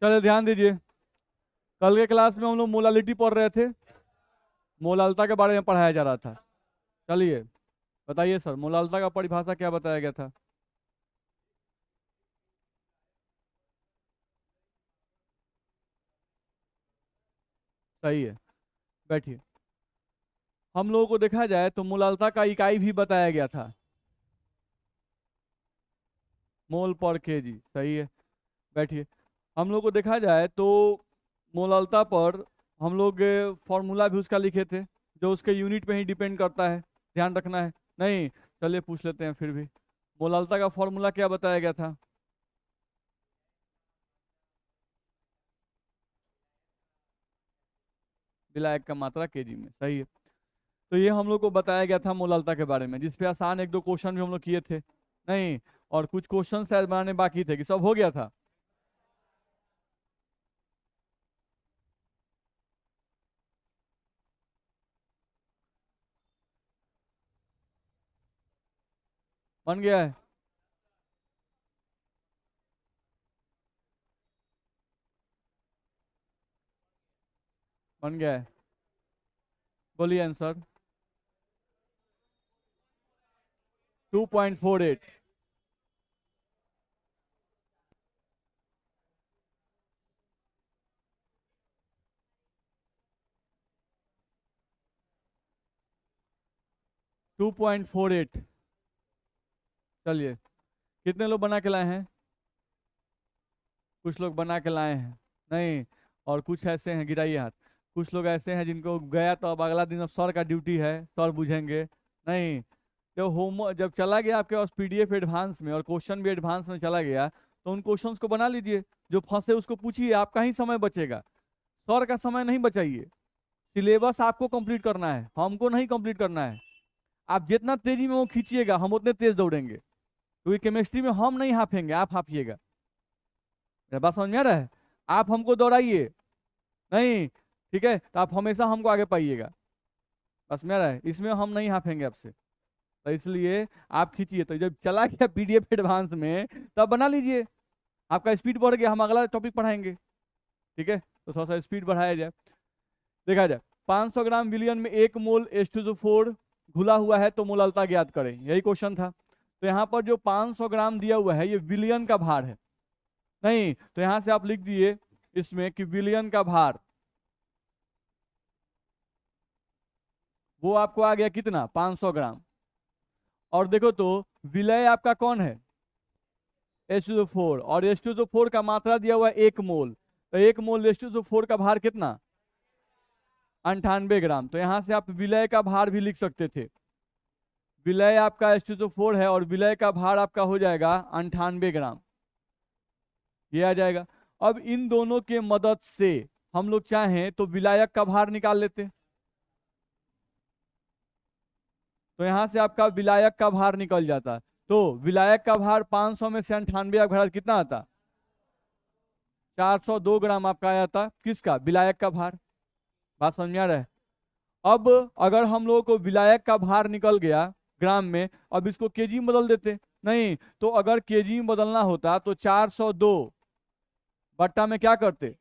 चलिए ध्यान दीजिए, कल के क्लास में हम लोग मोलालिटी पढ़ रहे थे, मोलालता के बारे में पढ़ाया जा रहा था। चलिए बताइए सर, मोलालता का परिभाषा क्या बताया गया था? सही है, बैठिए। हम लोगों को देखा जाए तो मोलालता का इकाई भी बताया गया था, मोल पर केजी। सही है, बैठिए। हम लोग को देखा जाए तो मोलालता पर हम लोग फॉर्मूला भी उसका लिखे थे, जो उसके यूनिट पे ही डिपेंड करता है, ध्यान रखना है। नहीं, चलिए पूछ लेते हैं फिर भी। मोलालता का फॉर्मूला क्या बताया गया था? विलायक का मात्रा केजी में। सही है। तो ये हम लोग को बताया गया था मोलालता के बारे में, जिसपे आसान एक दो क्वेश्चन भी हम लोग किए थे। नहीं, और कुछ क्वेश्चन शायद बनाने बाकी थे, कि सब हो गया था? बन गया है? बन गया है? बोलिए आंसर। 2.48। 2.48। चलिए, कितने लोग बना के लाए हैं? कुछ लोग बना के लाए हैं। नहीं, और कुछ ऐसे हैं, गिराइए हाथ। कुछ लोग ऐसे हैं जिनको गया तो अब अगला दिन अब सर का ड्यूटी है, सर बुझेंगे। नहीं, जब चला गया आपके पास पीडीएफ एडवांस में और क्वेश्चन भी एडवांस में चला गया, तो उन क्वेश्चंस को बना लीजिए। जो फंसे उसको पूछिए, आपका ही समय बचेगा, सर का समय नहीं बचाइए। सिलेबस आपको कंप्लीट करना है, हमको नहीं कंप्लीट करना है। आप जितना तेजी में वो खींचिएगा, हम उतने तेज दौड़ेंगे, क्योंकि केमिस्ट्री में हम नहीं हाफेंगे, आप हाफिएगा। मेरा बात समझ में आ रहा है? आप हमको दौड़ाइए। नहीं, ठीक है, तो आप हमेशा हमको आगे पाइएगा। बस मेरा है, इसमें हम नहीं हाफेंगे आपसे। तो इसलिए आप खींचिए, तो जब चला गया पीडीएफ एडवांस में, तब बना लीजिए। आपका स्पीड बढ़ गया, हम अगला टॉपिक पढ़ाएंगे। ठीक है, तो थोड़ा सा स्पीड बढ़ाया जाए। देखा जाए, 500 ग्राम विलियन में 1 मोल H2SO4 घुला हुआ है, तो मोलालता ज्ञात करें, यही क्वेश्चन था। तो यहाँ पर जो 500 ग्राम दिया हुआ है, ये विलियन का भार है। नहीं, तो यहाँ से आप लिख दिए इसमें कि विलियन का भार, वो आपको आ गया कितना, 500 ग्राम। और देखो तो विलय आपका कौन है? H2SO4, और H2SO4 का मात्रा दिया हुआ है 1 मोल। तो 1 मोल H2SO4 का भार कितना? 98 ग्राम। तो यहां से आप विलय का भार भी लिख सकते थे। विलय आपका H2SO4 है, और विलय का भार आपका हो जाएगा 98 ग्राम। ये आ जाएगा। अब इन दोनों के मदद से हम लोग चाहें तो विलायक का भार निकाल लेते। तो यहां से आपका विलायक का भार निकल जाता। तो विलायक का भार 500 में से 98 आप घटा, कितना आता? 402 ग्राम आपका आया था, किसका? विलायक का भार। बात समझ में आ रहा है? अब अगर हम लोगों को विलायक का भार निकल गया ग्राम में, अब इसको केजी में बदल देते। नहीं, तो अगर केजी में बदलना होता तो 402 बट्टा में क्या करते?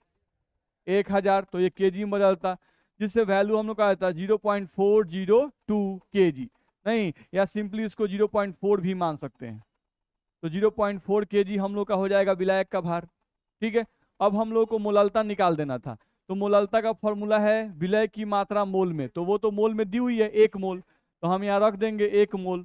1000, तो ये केजी में बदलता, जिससे वैल्यू हम लोग का आता 0.402 केजी। नहीं, या सिंपली इसको 0.4 भी मान सकते हैं। तो 0.4 केजी हम लोग का हो जाएगा विलायक का भार। ठीक है, अब हम लोग को मोलालता निकाल देना था। तो मोलालता का फॉर्मूला है विलय की मात्रा मोल में, तो वो तो मोल में दी हुई है 1 मोल, तो हम यहाँ रख देंगे 1 मोल।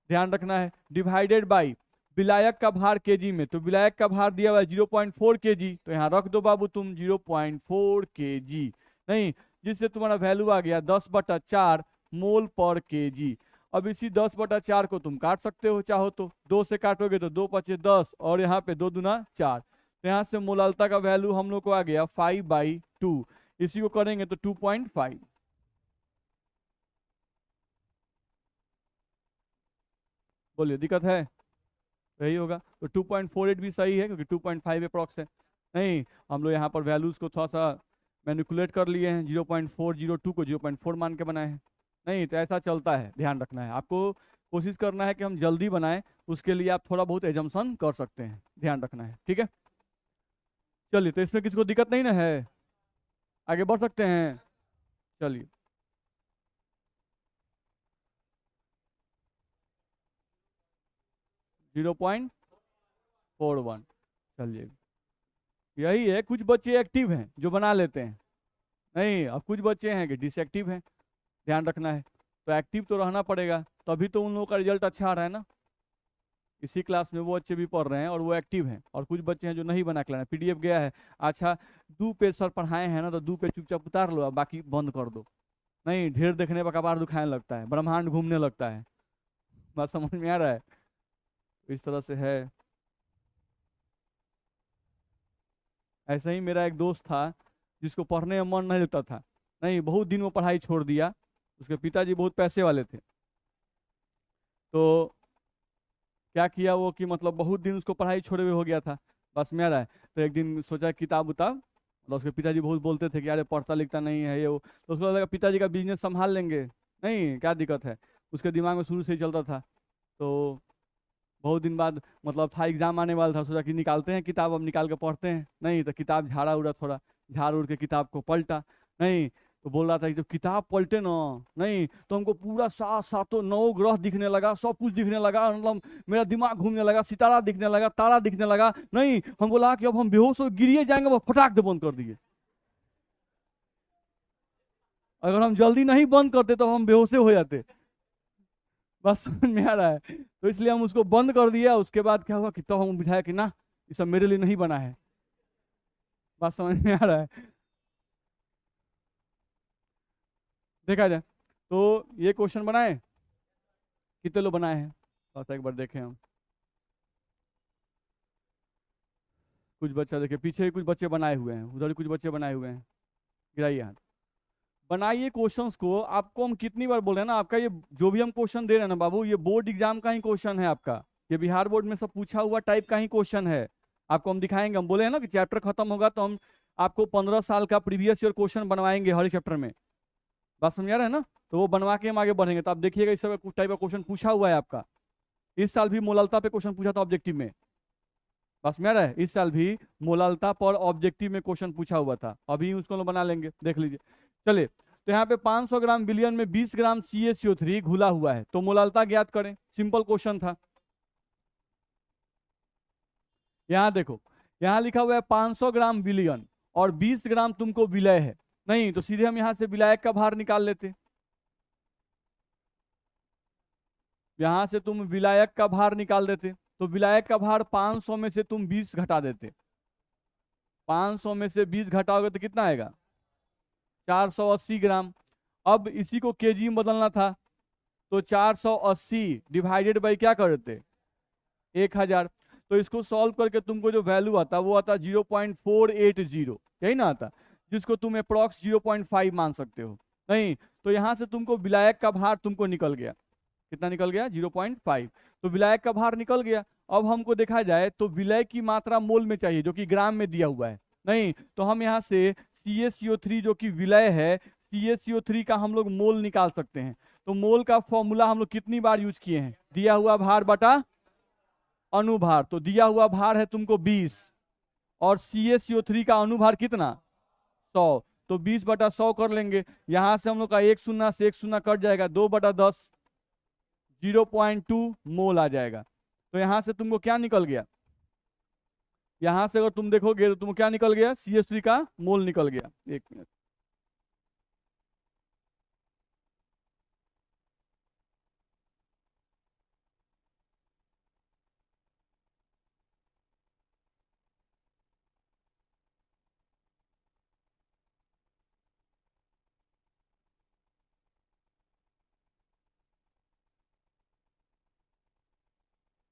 ध्यान रखना है, डिवाइडेड बाई विलायक का भार केजी में, तो विलायक का भार दिया हुआ है 0.4 केजी, तो यहाँ रख दो बाबू तुम 0.4 केजी। नहीं, जिससे तुम्हारा वैल्यू आ गया 10/4 मोल पर केजी। अब इसी 10/4 को तुम काट सकते हो, चाहो तो 2 से काटोगे तो 2×5 = 10, और यहाँ पे 2×2 = 4। तो यहाँ से मोलालता का वैल्यू हम लोग को आ गया 5/2। इसी को करेंगे तो 2.5। बोलिए, दिक्कत है? यही होगा, तो 2.48 भी सही है, क्योंकि 2.5 अप्रॉक्स है। नहीं, हम लोग यहाँ पर वैल्यूज को थोड़ा सा मैनिपुलेट कर लिए हैं, 0.402 को 0.4 मान के बनाए हैं। नहीं, तो ऐसा चलता है, ध्यान रखना है आपको। कोशिश करना है कि हम जल्दी बनाएं, उसके लिए आप थोड़ा बहुत एजम्पशन कर सकते हैं, ध्यान रखना है। ठीक है, चलिए, तो इसमें किसी को दिक्कत नहीं ना है, आगे बढ़ सकते हैं। चलिए, 0.41। चलिए, यही है, कुछ बच्चे एक्टिव हैं जो बना लेते हैं, नहीं, अब कुछ बच्चे हैं कि डिसएक्टिव हैं, ध्यान रखना है। तो एक्टिव तो रहना पड़ेगा, तभी तो उन लोगों का रिजल्ट अच्छा आ रहा है ना। इसी क्लास में वो बच्चे भी पढ़ रहे हैं और वो एक्टिव हैं, और कुछ बच्चे हैं जो नहीं बना के लाए, पीडीएफ गया है। अच्छा, 2 पेज सर पढ़ाए हैं ना, तो 2 पेज चुपचाप उतार लो, अब बाकी बंद कर दो। नहीं, ढेर देखने पर कपार दुखाने लगता है, ब्रह्मांड घूमने लगता है। बात समझ में आ रहा है? तो इस तरह से है। ऐसे ही मेरा एक दोस्त था जिसको पढ़ने में मन नहीं लगता था, नहीं, बहुत दिन वो पढ़ाई छोड़ दिया। उसके पिताजी बहुत पैसे वाले थे, तो क्या किया वो कि मतलब बहुत दिन उसको पढ़ाई छोड़े हुए हो गया था, बस में आ रहा है। तो एक दिन सोचा किताब उताब, मतलब उसके पिताजी बहुत बोलते थे कि अरे पढ़ता लिखता नहीं है ये वो, तो उसको लगा पिताजी का बिजनेस संभाल लेंगे, नहीं क्या दिक्कत है, उसके दिमाग में शुरू से ही चलता था। तो बहुत दिन बाद मतलब था, एग्जाम आने वाला था, सोचा कि निकालते हैं किताब, अब निकाल के पढ़ते हैं, नहीं तो किताब झाड़ा उड़ा थोड़ा, झाड़ उड़ के किताब को पलटा, नहीं, तो बोल रहा था कि जब किताब पलटे ना, नहीं, तो हमको पूरा सात सातों नौ ग्रह दिखने लगा, सब कुछ दिखने लगा, मतलब मेरा दिमाग घूमने लगा, सितारा दिखने लगा, तारा दिखने लगा, नहीं, हमको लगा कि अब हम बेहोश हो गिरिए जाएंगे, वो फटाक से बंद कर दिए। अगर हम जल्दी नहीं बंद करते तो हम बेहोशे हो जाते। बस समझ में आ रहा है? तो इसलिए हम उसको बंद कर दिया। उसके बाद क्या हुआ कि तो हम बुझाया कि ना, ये सब मेरे लिए नहीं बना है। बात समझ में आ रहा है? देखा जाए तो ये क्वेश्चन बनाए, कितने लोग बनाए हैं, बस एक बार देखें हम। कुछ बच्चा देखिए, पीछे ही कुछ बच्चे बनाए हुए हैं, उधर भी कुछ बच्चे बनाए हुए हैं, गिराइए हाथ। बनाइए क्वेश्चंस को, आपको हम कितनी बार बोल रहे हैं ना, आपका ये जो भी हम क्वेश्चन दे रहे हैं ना बाबू, ये बोर्ड एग्जाम का ही क्वेश्चन है आपका, ये बिहार बोर्ड में सब पूछा हुआ टाइप का ही क्वेश्चन है। आपको हम दिखाएंगे, हम बोले हैं ना कि चैप्टर खत्म होगा तो हम आपको 15 साल का प्रीवियस ईयर क्वेश्चन बनवाएंगे हर चैप्टर में। बात समझा रहे हैं ना? तो वो बनवा के हम आगे बढ़ेंगे, तो आप देखिएगा इस समय कुछ टाइप का क्वेश्चन पूछा हुआ है आपका। इस साल भी मोलालता पे क्वेश्चन पूछा था ऑब्जेक्टिव में। बस में आ रहा है, इस साल भी मोलालता पर ऑब्जेक्टिव में क्वेश्चन पूछा हुआ था, अभी उसको हम बना लेंगे, देख लीजिए। चलिए, तो यहाँ पे 500 ग्राम विलियन में 20 ग्राम CaCO3 घुला हुआ है, तो मोलालता ज्ञात करें, सिंपल क्वेश्चन था। यहाँ देखो, यहाँ लिखा हुआ है 500 ग्राम विलियन और 20 ग्राम तुमको विलय है, नहीं तो सीधे हम यहाँ से विलायक का भार निकाल लेते। यहां से तुम विलायक का भार निकाल देते, तो विलायक का भार 500 में से तुम 20 घटा देते, 500 में से 20 घटाओगे तो कितना आएगा? 480 ग्राम। अब इसी को केजी में बदलना था, तो 480 डिवाइडेड बाई क्या कर देते? 1000। तो इसको सॉल्व करके तुमको जो वैल्यू आता वो आता 0.480, यही ना आता, जिसको तुम अप्रोक्स 0.5 मान सकते हो, नहीं, तो यहां से तुमको विलायक का भार तुमको निकल गया, कितना निकल गया? 0.5। तो विलायक का भार निकल गया। अब हमको देखा जाए तो विलय की मात्रा मोल में चाहिए, जो कि ग्राम में दिया हुआ है, नहीं, तो हम यहाँ से CaCO3 जो कि विलय है, CaCO3 का हम लोग मोल निकाल सकते हैं। तो मोल का फॉर्मूला हम लोग कितनी बार यूज किए हैं? दिया हुआ भार बटा अनुभार, तो दिया हुआ भार है तुमको 20, और CaCO3 का अनुभार कितना? 100, तो 20/100 कर लेंगे। यहां से हम लोग का एक शून्य से एक शून्य कट जाएगा, 2/10, 0.2 मोल आ जाएगा। तो यहां से तुमको क्या निकल गया? यहां से अगर तुम देखोगे तो तुमको क्या निकल गया? CH3 का मोल निकल गया। एक मिनट,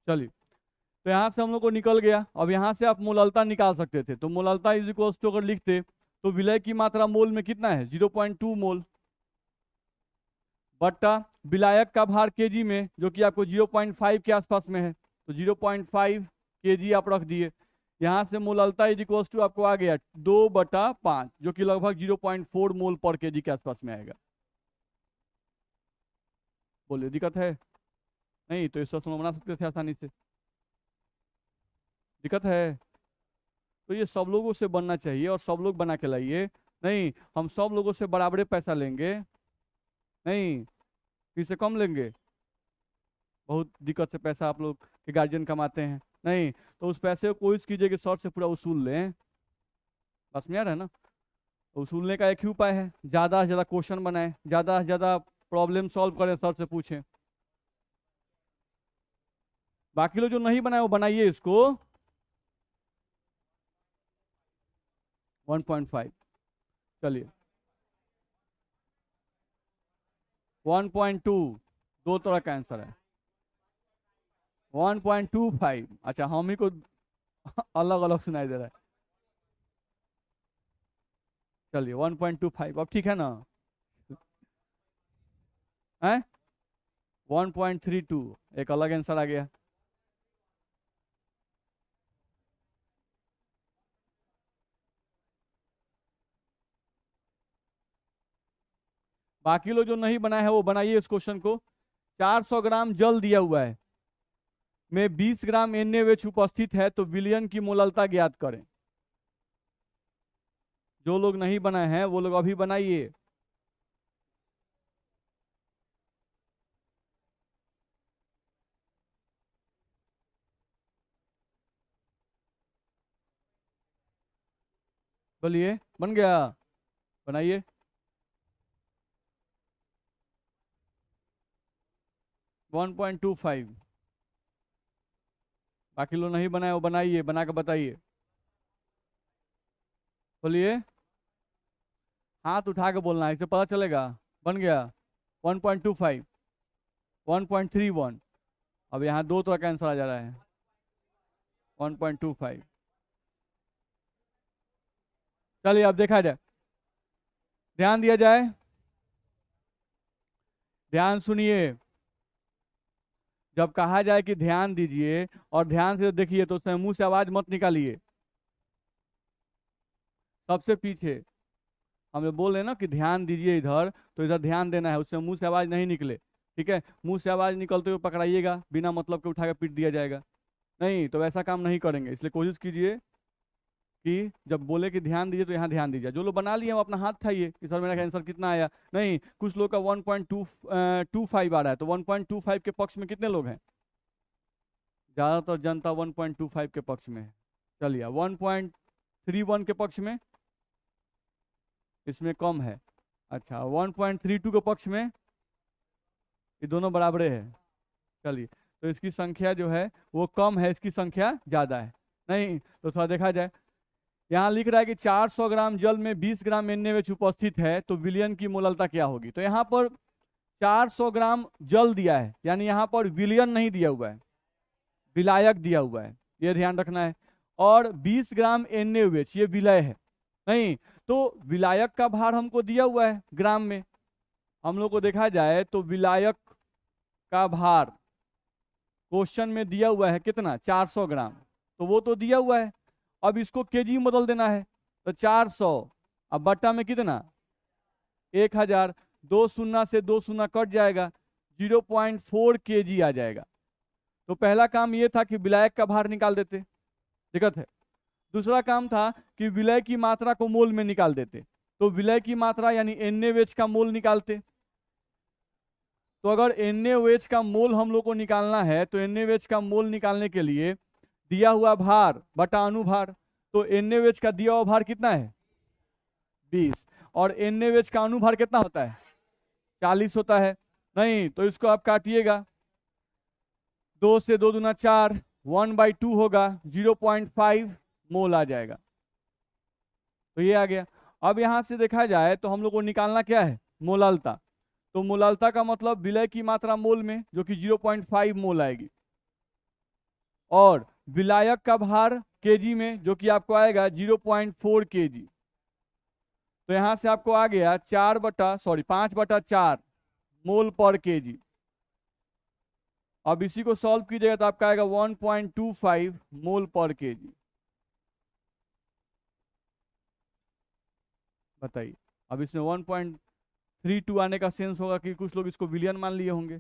चलिए, तो यहां से हम लोग को निकल गया। अब यहां से आप मोललता निकाल सकते थे, तो मोललता इज इक्वल टू अगर लिखते तो विलय की मात्रा मोल में कितना है? 0.2 मोल, बट्टा विलायक का भार केजी में, जो कि आपको 0.5 के आसपास में है, तो 0.5 केजी आप रख दिए। यहां से मोललता इज इक्वल टू आपको आ गया 2/5, जो कि लगभग 0.4 मोल पर केजी के आसपास में आएगा। बोलिए, दिक्कत है? नहीं, तो इस हम लोग बना सकते थे आसानी से, दिक्कत है? तो ये सब लोगों से बनना चाहिए और सब लोग बना के लाइए। नहीं, हम सब लोगों से बराबरे पैसा लेंगे, नहीं किसी से कम लेंगे। बहुत दिक्कत से पैसा आप लोग के गार्जियन कमाते हैं, नहीं तो उस पैसे को कोशिश कीजिए कि सर से पूरा वसूल लें। बस में आ रहा है ना। तो वसूलने का एक ही उपाय है, ज़्यादा से ज़्यादा क्वेश्चन बनाएं, ज़्यादा से ज़्यादा प्रॉब्लम सॉल्व करें, सर से पूछें। बाकी लोग जो नहीं बनाए वो बनाइए इसको। 1.5, चलिए 1.2, दो तरह का आंसर है। 1.25, अच्छा हम ही को अलग अलग सुनाई दे रहा है। चलिए 1.25, अब ठीक है ना। है 1.32, एक अलग आंसर आ गया। बाकी लोग जो नहीं बनाए हैं वो बनाइए इस क्वेश्चन को। 400 ग्राम जल दिया हुआ है, में 20 ग्राम NaOH उपस्थित है, तो विलयन की मोललता ज्ञात करें। जो लोग नहीं बनाए हैं वो लोग अभी बनाइए। बोलिए, बन गया, बनाइए। 1.25, बाकी लोग नहीं बनाए वो बनाइए, बना के बताइए। बोलिए, हाथ उठा के बोलना है, इससे पता चलेगा। बन गया 1.25, 1.31। अब यहाँ दो तरह का आंसर आ जा रहा है। 1.25, चलिए अब देखा जाए, ध्यान दिया जाए, ध्यान सुनिए। जब कहा जाए कि ध्यान दीजिए और ध्यान से देखिए तो उसमें मुंह से आवाज मत निकालिए। सबसे पीछे हम लोग बोल रहे हैं ना कि ध्यान दीजिए इधर, तो इधर ध्यान देना है, उससे मुंह से आवाज नहीं निकले। ठीक है, मुंह से आवाज निकलते हुए पकड़ाइएगा, बिना मतलब के उठा के पीट दिया जाएगा। नहीं तो वैसा काम नहीं करेंगे, इसलिए कोशिश कीजिए कि जब बोले कि ध्यान दीजिए तो यहाँ ध्यान दीजिए। जो लोग बना लिए वो अपना हाथ उठाइए कि सर मेरा आंसर कितना आया। नहीं, कुछ लोग का 1.25 आ रहा है, तो 1.25 के पक्ष में कितने लोग हैं? ज्यादातर जनता 1.25 के पक्ष में है। चलिए 1.31 के पक्ष में, इसमें कम है। अच्छा 1.32 के पक्ष में, ये दोनों बराबरे है। चलिए, तो इसकी संख्या जो है वो कम है, इसकी संख्या ज्यादा है। नहीं तो थोड़ा देखा जाए, यहाँ लिख रहा है कि 400 ग्राम जल में 20 ग्राम NaOH उपस्थित है, तो विलयन की मोललता क्या होगी। तो यहाँ पर 400 ग्राम जल दिया है, यानी यहाँ पर विलयन नहीं दिया हुआ है, विलायक दिया हुआ है, ये ध्यान रखना है। और 20 ग्राम NaOH ये विलय है। नहीं तो विलायक का भार हमको दिया हुआ है ग्राम में, हम लोग को देखा जाए तो विलायक का भार क्वेश्चन में दिया हुआ है कितना, 400 ग्राम, तो वो तो दिया हुआ है। अब इसको केजी में बदल देना है, तो 400 अब बट्टा में कितना, 1000, दो शून्य से दो शून्य कट जाएगा, 0.4 केजी आ जाएगा। तो पहला काम ये था कि विलायक का भार निकाल देते, दिक्कत है। दूसरा काम था कि विलय की मात्रा को मोल में निकाल देते, तो विलय की मात्रा यानी NaOH का मोल निकालते। तो अगर NaOH का मोल हम लोग को निकालना है, तो NaOH का मोल निकालने के लिए दिया हुआ भार बटा अनुभार, तो NaOH का दिया हुआ भार कितना है 20, और NaOH का अनुभार कितना होता है 40 होता है। नहीं तो इसको आप काटिएगा, 2 से 2 दूना 4, 1/2 होगा, 0.5 मोल आ जाएगा। तो ये आ गया। अब यहां से देखा जाए तो हम लोग को निकालना क्या है, मोलालता। तो मोलालता का मतलब विलय की मात्रा मोल में, जो कि 0.5 मोल आएगी, और विलायक का भार केजी में, जो कि आपको आएगा 0.4 केजी। तो यहां से आपको आ गया 5/4 मोल पर केजी। अब इसी को सॉल्व कीजिएगा तो आपका आएगा 1.25 मोल पर केजी। बताइए, अब इसमें 1.32 आने का सेंस होगा कि कुछ लोग इसको विलियन मान लिए होंगे,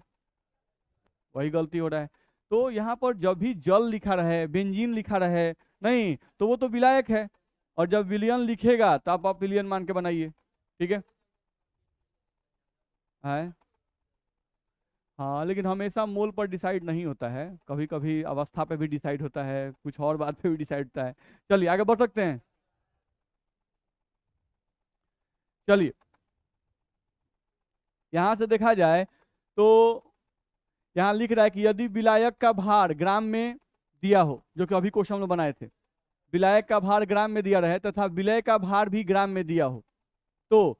वही गलती हो रहा है। तो यहाँ पर जब भी जल लिखा रहे, बेंजीन लिखा रहे, नहीं, तो वो तो विलायक है। और जब विलियन लिखेगा तो आप विलियन मान के बनाइए। ठीक है। हाँ, लेकिन हमेशा मोल पर डिसाइड नहीं होता है, कभी कभी अवस्था पे भी डिसाइड होता है, कुछ और बात पे भी डिसाइड होता है। चलिए आगे बढ़ सकते हैं। चलिए, यहां से देखा जाए तो यहाँ लिख रहा है कि यदि विलायक का भार ग्राम में दिया हो, जो कि अभी क्वेश्चन हम लोग बनाए थे, विलायक का भार ग्राम में दिया रहे तथा विलय का भार भी ग्राम में दिया हो, तो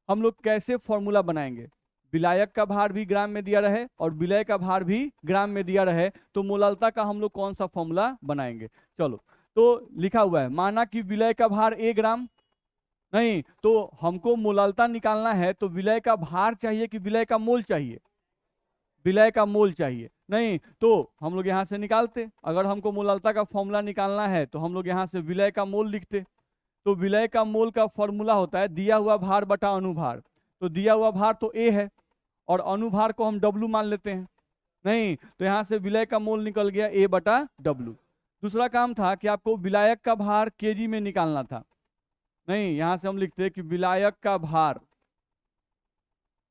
हम लोग कैसे फॉर्मूला बनाएंगे? विलायक का भार भी ग्राम में दिया रहे और विलय का भार भी ग्राम में दिया रहे, तो मोलालता का हम लोग कौन सा फॉर्मूला बनाएंगे? चलो, तो लिखा हुआ है, माना कि विलय का भार A ग्राम। नहीं, तो हमको मोलालता निकालना है तो विलय का भार चाहिए कि विलय का मोल चाहिए? विलय का मोल चाहिए। नहीं, तो हम लोग यहाँ से निकालते, अगर हमको मोलालता का फॉर्मूला निकालना है तो हम लोग यहाँ से विलय का मोल लिखते। तो विलय का मोल का फॉर्मूला होता है दिया हुआ भार बटा अनुभार। तो दिया हुआ भार तो ए है और अनुभार को हम डब्लू मान लेते हैं। नहीं, तो यहाँ से विलय का मोल निकल गया ए बटा डब्लू। दूसरा काम था कि आपको विलायक का भार केजी में निकालना था। नहीं, यहाँ से हम लिखते हैं कि विलायक का भार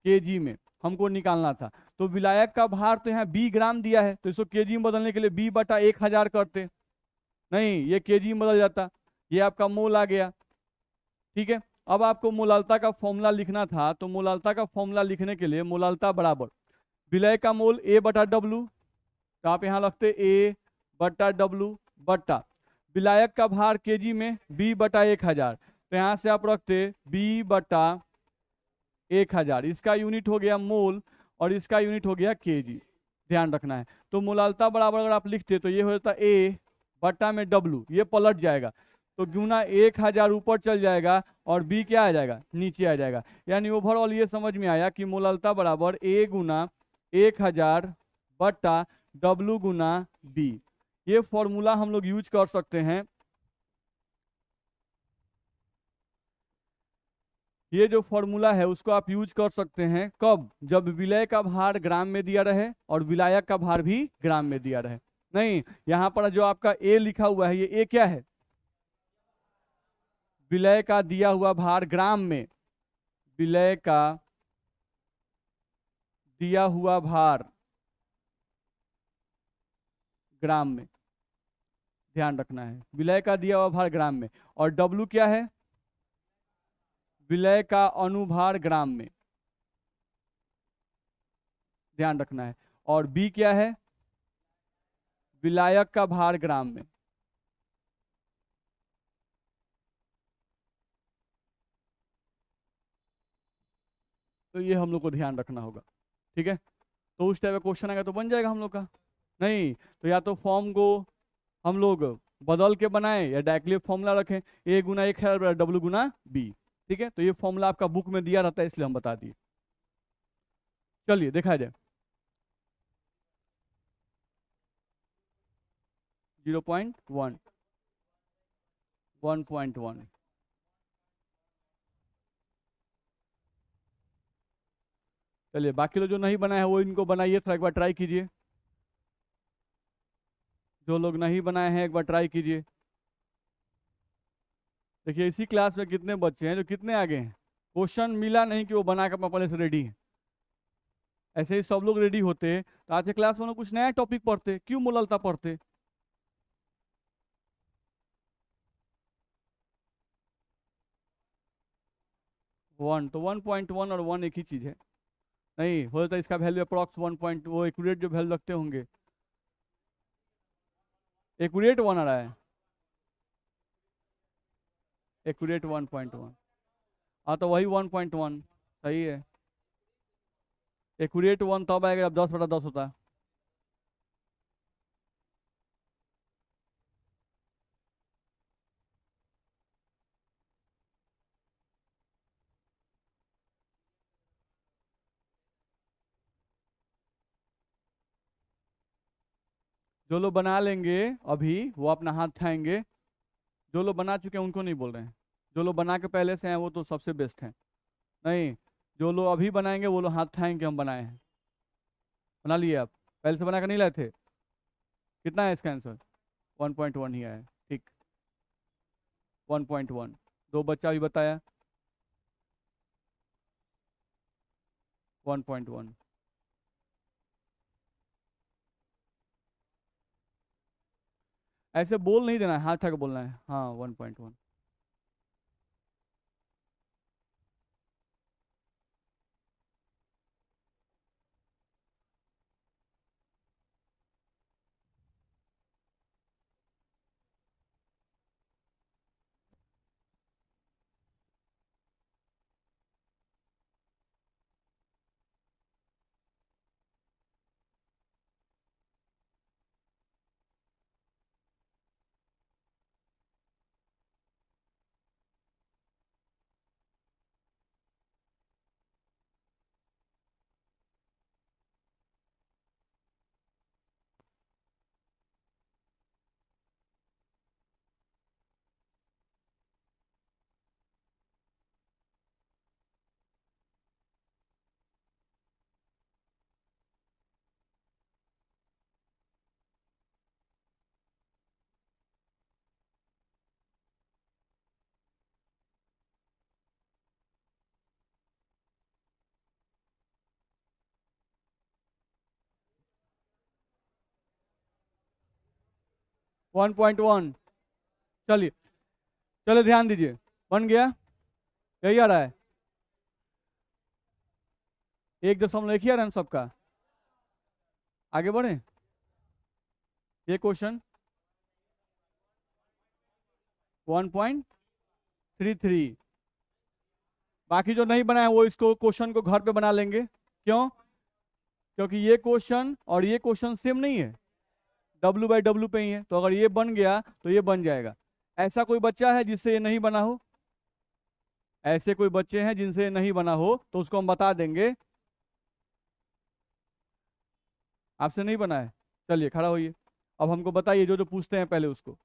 केजी में हमको निकालना था। तो विलायक का भार तो यहाँ B ग्राम दिया है, तो इसको केजी में बदलने के लिए B बटा 1000 करते। नहीं, ये केजी में बदल जाता, ये आपका मोल आ गया। ठीक है, अब आपको मोलालता का फॉर्मूला लिखना था, तो मोलालता का फॉर्मूला लिखने के लिए मोलालता बराबर विलय का मोल A बटा डब्लू, तो आप यहाँ रखते A बटा डब्लू बटा विलायक का भार केजी में B बटा 1000, तो यहाँ से आप रखते B बटा 1000, इसका यूनिट हो गया मोल और इसका यूनिट हो गया केजी। ध्यान रखना है। तो मोलालता बराबर अगर आप लिखते तो ये हो जाता A बटा में डब्लू, ये पलट जाएगा, तो गुना 1000 ऊपर चल जाएगा और बी क्या आ जाएगा? नीचे आ जाएगा। यानी ओवरऑल ये समझ में आया कि मोलालता बराबर A गुना 1000 बटा डब्लू गुना बी। ये फॉर्मूला हम लोग यूज कर सकते हैं। ये जो फॉर्मूला है उसको आप यूज कर सकते हैं कब? जब विलय का भार ग्राम में दिया रहे और विलायक का भार भी ग्राम में दिया रहे। नहीं, यहाँ पर जो आपका ए लिखा हुआ है, ये ए क्या है? विलय का दिया हुआ भार ग्राम में, विलय का दिया हुआ भार ग्राम में, ध्यान रखना है, विलय का दिया हुआ भार ग्राम में। और डब्लू क्या है? विलय का अनुभार ग्राम में, ध्यान रखना है। और बी क्या है? विलायक का भार ग्राम में। तो ये हम लोग को ध्यान रखना होगा। ठीक है, तो उस टाइप का क्वेश्चन आएगा तो बन जाएगा हम लोग का। नहीं, तो या तो फॉर्म को हम लोग बदल के बनाएं या डायरेक्टली फॉर्मूला रखें, ए गुना 1000 डब्लू गुना बी। ठीक है, तो ये फॉर्मूला आपका बुक में दिया रहता है, इसलिए हम बता दिए। चलिए देखा जाए। 0.1, 1.1। चलिए, बाकी लोग जो नहीं बनाए हैं वो इनको बनाइए, थोड़ा एक बार ट्राई कीजिए। जो लोग नहीं बनाए हैं एक बार ट्राई कीजिए। देखिए, इसी क्लास में कितने बच्चे हैं जो कितने आगे हैं, क्वेश्चन मिला नहीं कि वो बना कर पहले से रेडी है। ऐसे ही सब लोग रेडी होते तो आज के क्लास में लोग कुछ नया टॉपिक पढ़ते, क्यों मोललता पढ़ते? वन, तो 1.1 और 1 एक ही चीज है। नहीं हो जाता, इसका वैल्यू अप्रॉक्स 1 पॉइंट, वो एक्यूरेट जो वैल्यू रखते होंगे, एक्यूरेट 1 आ रहा है, एक्यूरेट 1.1। हाँ, तो वही 1.1 सही है। एक्यूरेट 1 तब आएगा जब 10/10 होता है। जो लोग बना लेंगे अभी वो अपना हाथ उठाएंगे, जो लोग बना चुके हैं उनको नहीं बोल रहे हैं, जो लोग बना के पहले से हैं वो तो सबसे बेस्ट हैं। नहीं, जो लोग अभी बनाएंगे वो लोग हाथ उठाएंगे हम बनाए हैं। बना लिए आप? पहले से बना कर नहीं लाए थे? कितना है इसका आंसर? 1.1 ही आया है। ठीक। 1.1। दो बच्चा भी बताया 1.1। ऐसे बोल नहीं देना है, हाथ उठा के बोलना है, हाँ 1.1। 1.1। चलिए, चलो ध्यान दीजिए, बन गया, यही आ रहा है, 1.1 ही आ रहा है ना सबका। आगे बढ़े, ये क्वेश्चन 1.33। बाकी जो नहीं बनाए वो इसको क्वेश्चन को घर पे बना लेंगे। क्यों? क्योंकि ये क्वेश्चन और ये क्वेश्चन सेम नहीं है, W/W पे ही है, तो अगर ये बन गया तो ये बन जाएगा। ऐसा कोई बच्चा है जिससे ये नहीं बना हो? ऐसे कोई बच्चे हैं जिनसे ये नहीं बना हो तो उसको हम बता देंगे। आपसे नहीं बना है, चलिए खड़ा होइए, अब हमको बताइए जो जो पूछते हैं पहले उसको।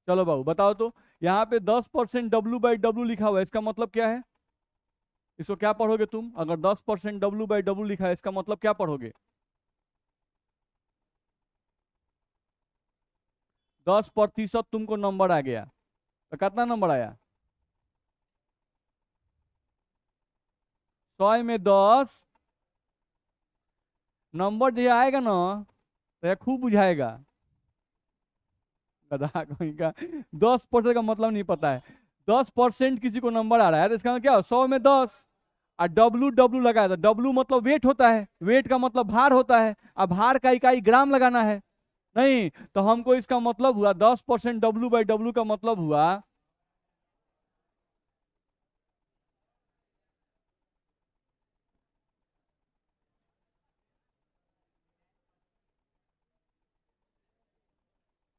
चलो बाबू बताओ तो, यहाँ पे 10% W/W लिखा हुआ है, इसका मतलब क्या है? इसको क्या पढ़ोगे तुम? अगर 10% W/W लिखा है इसका मतलब क्या पढ़ोगे? 10% तुमको नंबर आ गया, तो कितना नंबर आया? 100 में 10 नंबर जो आएगा ना, तो ये खूब बुझाएगा, गधा कोई का। 10% का मतलब नहीं पता है, 10% किसी को नंबर आ रहा है तो इसका मतलब क्या? 100 में 10, और W/W लगाया था, W मतलब वेट होता है, वेट का मतलब भार होता है, अब भार का इकाई ग्राम लगाना है। नहीं, तो हमको इसका मतलब हुआ 10% W/W का मतलब हुआ,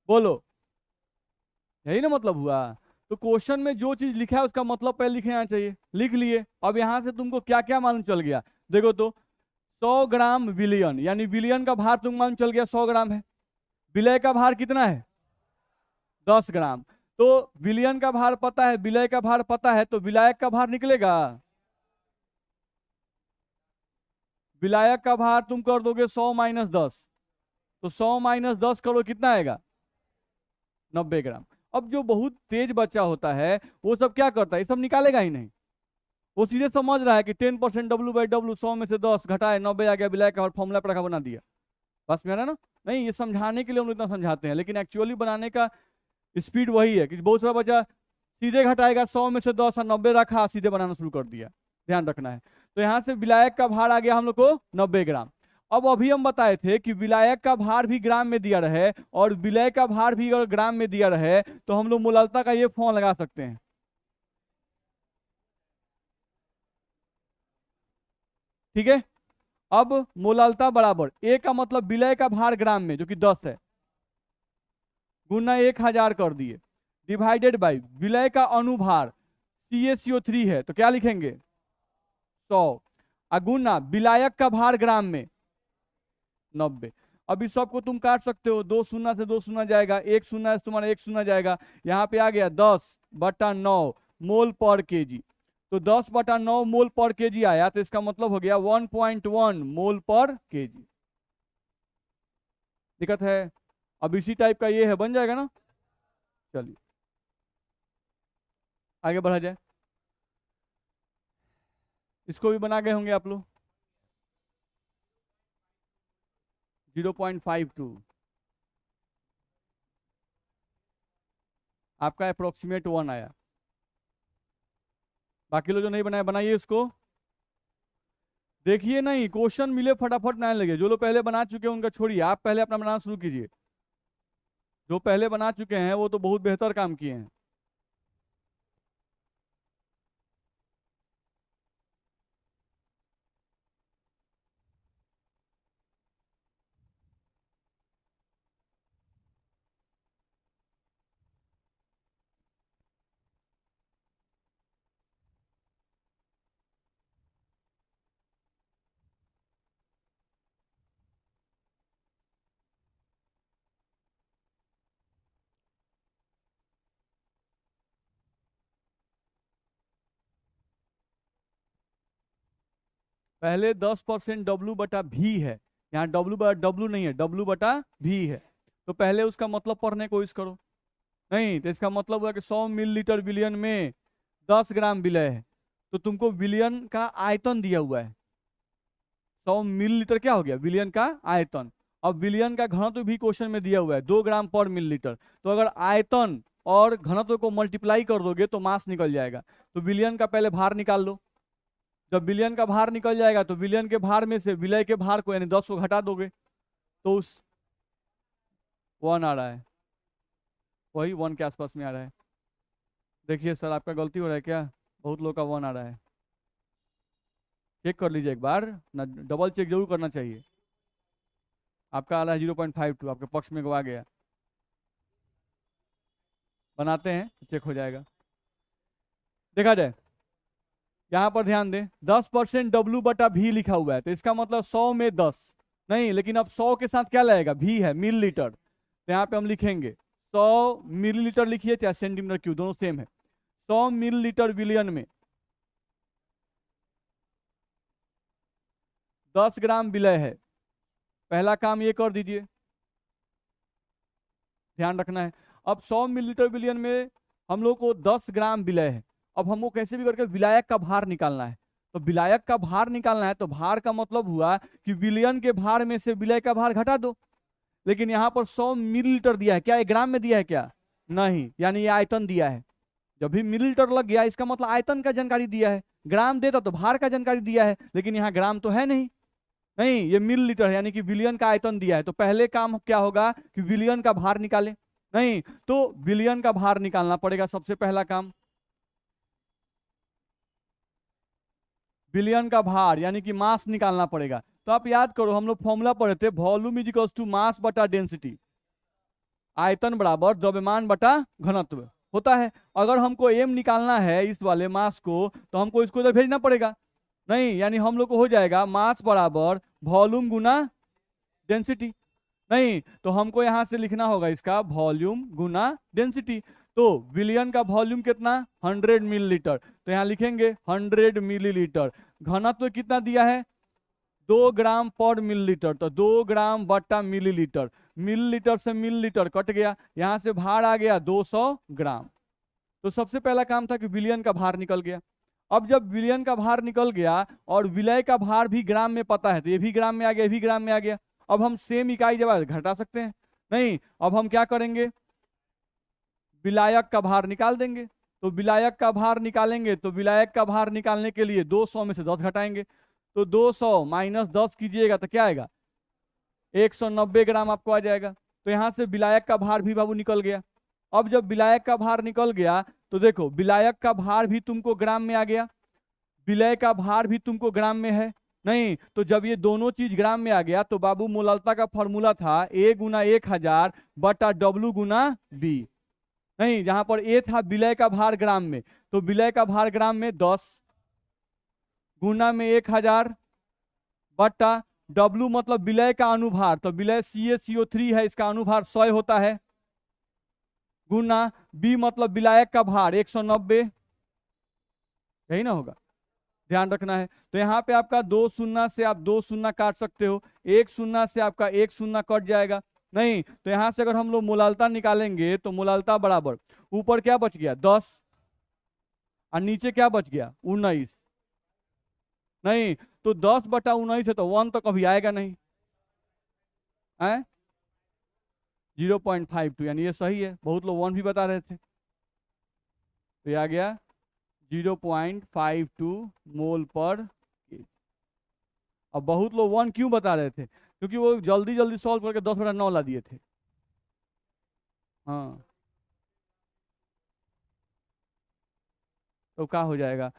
बोलो, यही ना मतलब हुआ। तो क्वेश्चन में जो चीज लिखा है उसका मतलब पहले लिखना चाहिए, लिख लिए। अब यहां से तुमको क्या क्या मालूम चल गया? देखो तो, 100 ग्राम विलियन, यानी विलियन का भार तुम मालूम चल गया 100 ग्राम है। विलय का भार कितना है? 10 ग्राम। तो विलियन का भार पता है, विलय का भार पता है, तो विलायक का भार निकलेगा। विलायक का भार तुम कर दोगे 100 - 10, तो 100 - 10 करो, कितना आएगा? 90 ग्राम। अब जो बहुत तेज बच्चा होता है वो सब क्या करता है, ये सब निकालेगा ही नहीं, वो सीधे समझ रहा है कि 10% W/W, 100 में से 10 घटाए 90 आ गया, विलाय का फॉर्मूला पर रखा, बना दिया, बस मेरा ना। नहीं, ये समझाने के लिए हम लोग इतना समझाते हैं, लेकिन एक्चुअली बनाने का स्पीड वही है कि बहुत सारा बच्चा सीधे घटाएगा, 100 में से 10 और 90 रखा, सीधे बनाना शुरू कर दिया। ध्यान रखना है। तो यहाँ से विलायक का भार आ गया हम लोग को 90 ग्राम। अब अभी हम बताए थे कि विलायक का भार भी ग्राम में दिया रहे और विलय का भार भी अगर ग्राम में दिया रहे तो हम लोग मोलालता का ये फॉर्म लगा सकते हैं। ठीक है। अब मोलालता बराबर ए का मतलब विलय का भार ग्राम में जो कि 10 है, गुना 1000 कर दिए, डिवाइडेड बाई विलय का अनुभार CaCO3 है, तो क्या लिखेंगे? 100, अगुना विलायक का भार ग्राम में 90। अब इस सबको तुम काट सकते हो, 2 शून्य से 2 शून्य जाएगा, 1 शून्य से तुम्हारा 1 शून्य जाएगा, यहाँ पे आ गया 10/9 मोल पर केजी। तो 10/9 मोल पर केजी आया, तो इसका मतलब हो गया 1.1 मोल पर केजी। दिक्कत है? अब इसी टाइप का ये है, बन जाएगा ना। चलिए, आगे बढ़ा जाए। इसको भी बना गए होंगे आप लोग। 0.52 आपका अप्रोक्सीमेट 1 आया। बाकी लोग जो नहीं बनाए बनाइए इसको। देखिए नहीं, क्वेश्चन मिले फटाफट ना लगे। जो लोग पहले बना चुके हैं उनका छोड़िए, आप पहले अपना बनाना शुरू कीजिए। जो पहले बना चुके हैं वो तो बहुत बेहतर काम किए हैं। पहले 10% डब्लू बटा भी है। यहाँ डब्लू बटा डब्लू नहीं है, डब्लू बटा भी है। तो पहले उसका मतलब पढ़ने की कोशिश करो। नहीं तो इसका मतलब हुआ कि 100 मिलीलीटर विलियन में 10 ग्राम विलय है। तो तुमको विलियन का आयतन दिया हुआ है। 100 मिलीलीटर क्या हो गया, विलियन का आयतन। अब विलियन का घनत्व भी क्वेश्चन में दिया हुआ है, 2 ग्राम पर मिलीलीटर। तो अगर आयतन और घनत्व को मल्टीप्लाई कर दोगे तो मास निकल जाएगा। तो विलियन का पहले भार निकाल लो। जब विलियन का भार निकल जाएगा तो विलियन के भार में से विलय के भार को यानी 10 को घटा दोगे तो उस 1 आ रहा है, वही 1 के आसपास में आ रहा है। देखिए सर आपका गलती हो रहा है क्या, बहुत लोग का 1 आ रहा है। चेक कर लीजिए एक बार ना, डबल चेक जरूर करना चाहिए। आपका आ रहा है 0.52, आपके पक्ष में गवा गया। बनाते हैं चेक हो जाएगा, देखा जाए। यहाँ पर ध्यान दें, 10% डब्लू बटा भी लिखा हुआ है तो इसका मतलब 100 में 10 नहीं, लेकिन अब 100 के साथ क्या लगेगा, भी है मिलीलीटर। तो यहाँ पे हम लिखेंगे 100 मिलीलीटर, लिखिए चाहे सेंटीमीटर क्यूब दोनों सेम है। 100 मिलीलीटर विलियन में 10 ग्राम विलय है। पहला काम ये कर दीजिए, ध्यान रखना है। अब 100 मिलीलीटर विलियन में हम लोग को 10 ग्राम विलय है। अब हमको कैसे भी करके विलायक का भार निकालना है। तो विलायक का भार निकालना है तो भार का मतलब हुआ कि विलयन के भार में से विलय का भार घटा दो। लेकिन यहाँ पर 100 मिलीलीटर दिया है, क्या ये ग्राम में दिया है क्या, नहीं, यानी ये आयतन दिया है। जब भी मिलीलीटर लग गया इसका मतलब आयतन का जानकारी दिया है। ग्राम देता तो भार का जानकारी दिया है, लेकिन यहाँ ग्राम तो है नहीं। नहीं ये मिलीलीटर है यानी कि विलियन का आयतन दिया है। तो पहले काम क्या होगा कि विलियन का भार निकाले। नहीं तो विलियन का भार निकालना पड़ेगा सबसे पहला काम। विलियन का भार यानी कि मास निकालना पड़ेगा। तो आप याद करो हम लोग फॉर्मूला पढ़े थे, volume is equals to mass बटा डेंसिटी। आयतन बराबर द्रव्यमान बटा घनत्व होता है। अगर हमको एम निकालना है इस वाले मास को तो हमको इसको इधर भेजना पड़ेगा। नहीं यानी हम लोग को हो जाएगा मास बराबर वॉल्यूम गुना डेंसिटी। नहीं तो हमको यहां से लिखना होगा इसका वॉल्यूम गुना डेंसिटी। तो विलियन का वॉल्यूम कितना, 100 मिलीलीटर। तो यहाँ लिखेंगे 100 मिलीलीटर। घनत्व कितना दिया है, 2 ग्राम पर मिलीलीटर। तो 2 ग्राम बट्टा मिलीलीटर। मिलीलीटर से मिलीलीटर कट गया, यहां से भार आ गया 200 ग्राम। तो सबसे पहला काम था कि विलियन का भार निकल गया। अब जब विलियन का भार निकल गया और विलय का भार भी ग्राम में पता है तो ये भी ग्राम में आ गया, ये भी ग्राम में आ गया। अब हम सेम इकाई जब घटा सकते हैं। नहीं अब हम क्या करेंगे, विलायक का भार निकाल देंगे। तो विलायक का भार निकालेंगे तो विलायक का भार निकालने के लिए 200 में से 10 घटाएंगे। तो 200 माइनस 10 कीजिएगा तो क्या आएगा, 190 ग्राम आपको आ जाएगा। तो यहां से विलायक का भार भी बाबू निकल गया। अब जब विलायक का भार निकल गया तो देखो विलायक का भार भी तुमको ग्राम में आ गया, विलय का भार भी तुमको ग्राम में है। नहीं तो जब ये दोनों चीज ग्राम में आ गया तो बाबू मोलालता का फॉर्मूला था ए गुना 1000 बटा डब्लू गुना बी। नहीं जहां पर ए था विलय का भार ग्राम में, तो विलय का भार ग्राम में 10 गुना में 1000 बटा डब्लू मतलब विलय का अनुभार, तो विलय CaCO3 है इसका अनुभार 100 होता है, गुना बी मतलब विलायक का भार 190, यही ना होगा, ध्यान रखना है। तो यहाँ पे आपका 2 शून्य से आप 2 शून्य काट सकते हो, 1 शून्य से आपका 1 शून्य कट जाएगा। नहीं तो यहां से अगर हम लोग मोलालता निकालेंगे तो मोलालता बराबर ऊपर क्या बच गया 10 और नीचे क्या बच गया 19। नहीं तो 10/19 है तो 1 तो कभी आएगा नहीं है। 0.52 यानी ये सही है। बहुत लोग 1 भी बता रहे थे, तो ये आ गया 0.52 मोल पर केजी। अब बहुत लोग 1 क्यों बता रहे थे, क्योंकि वो जल्दी जल्दी सॉल्व करके 10/9 ला दिए थे। हाँ तो क्या हो जाएगा,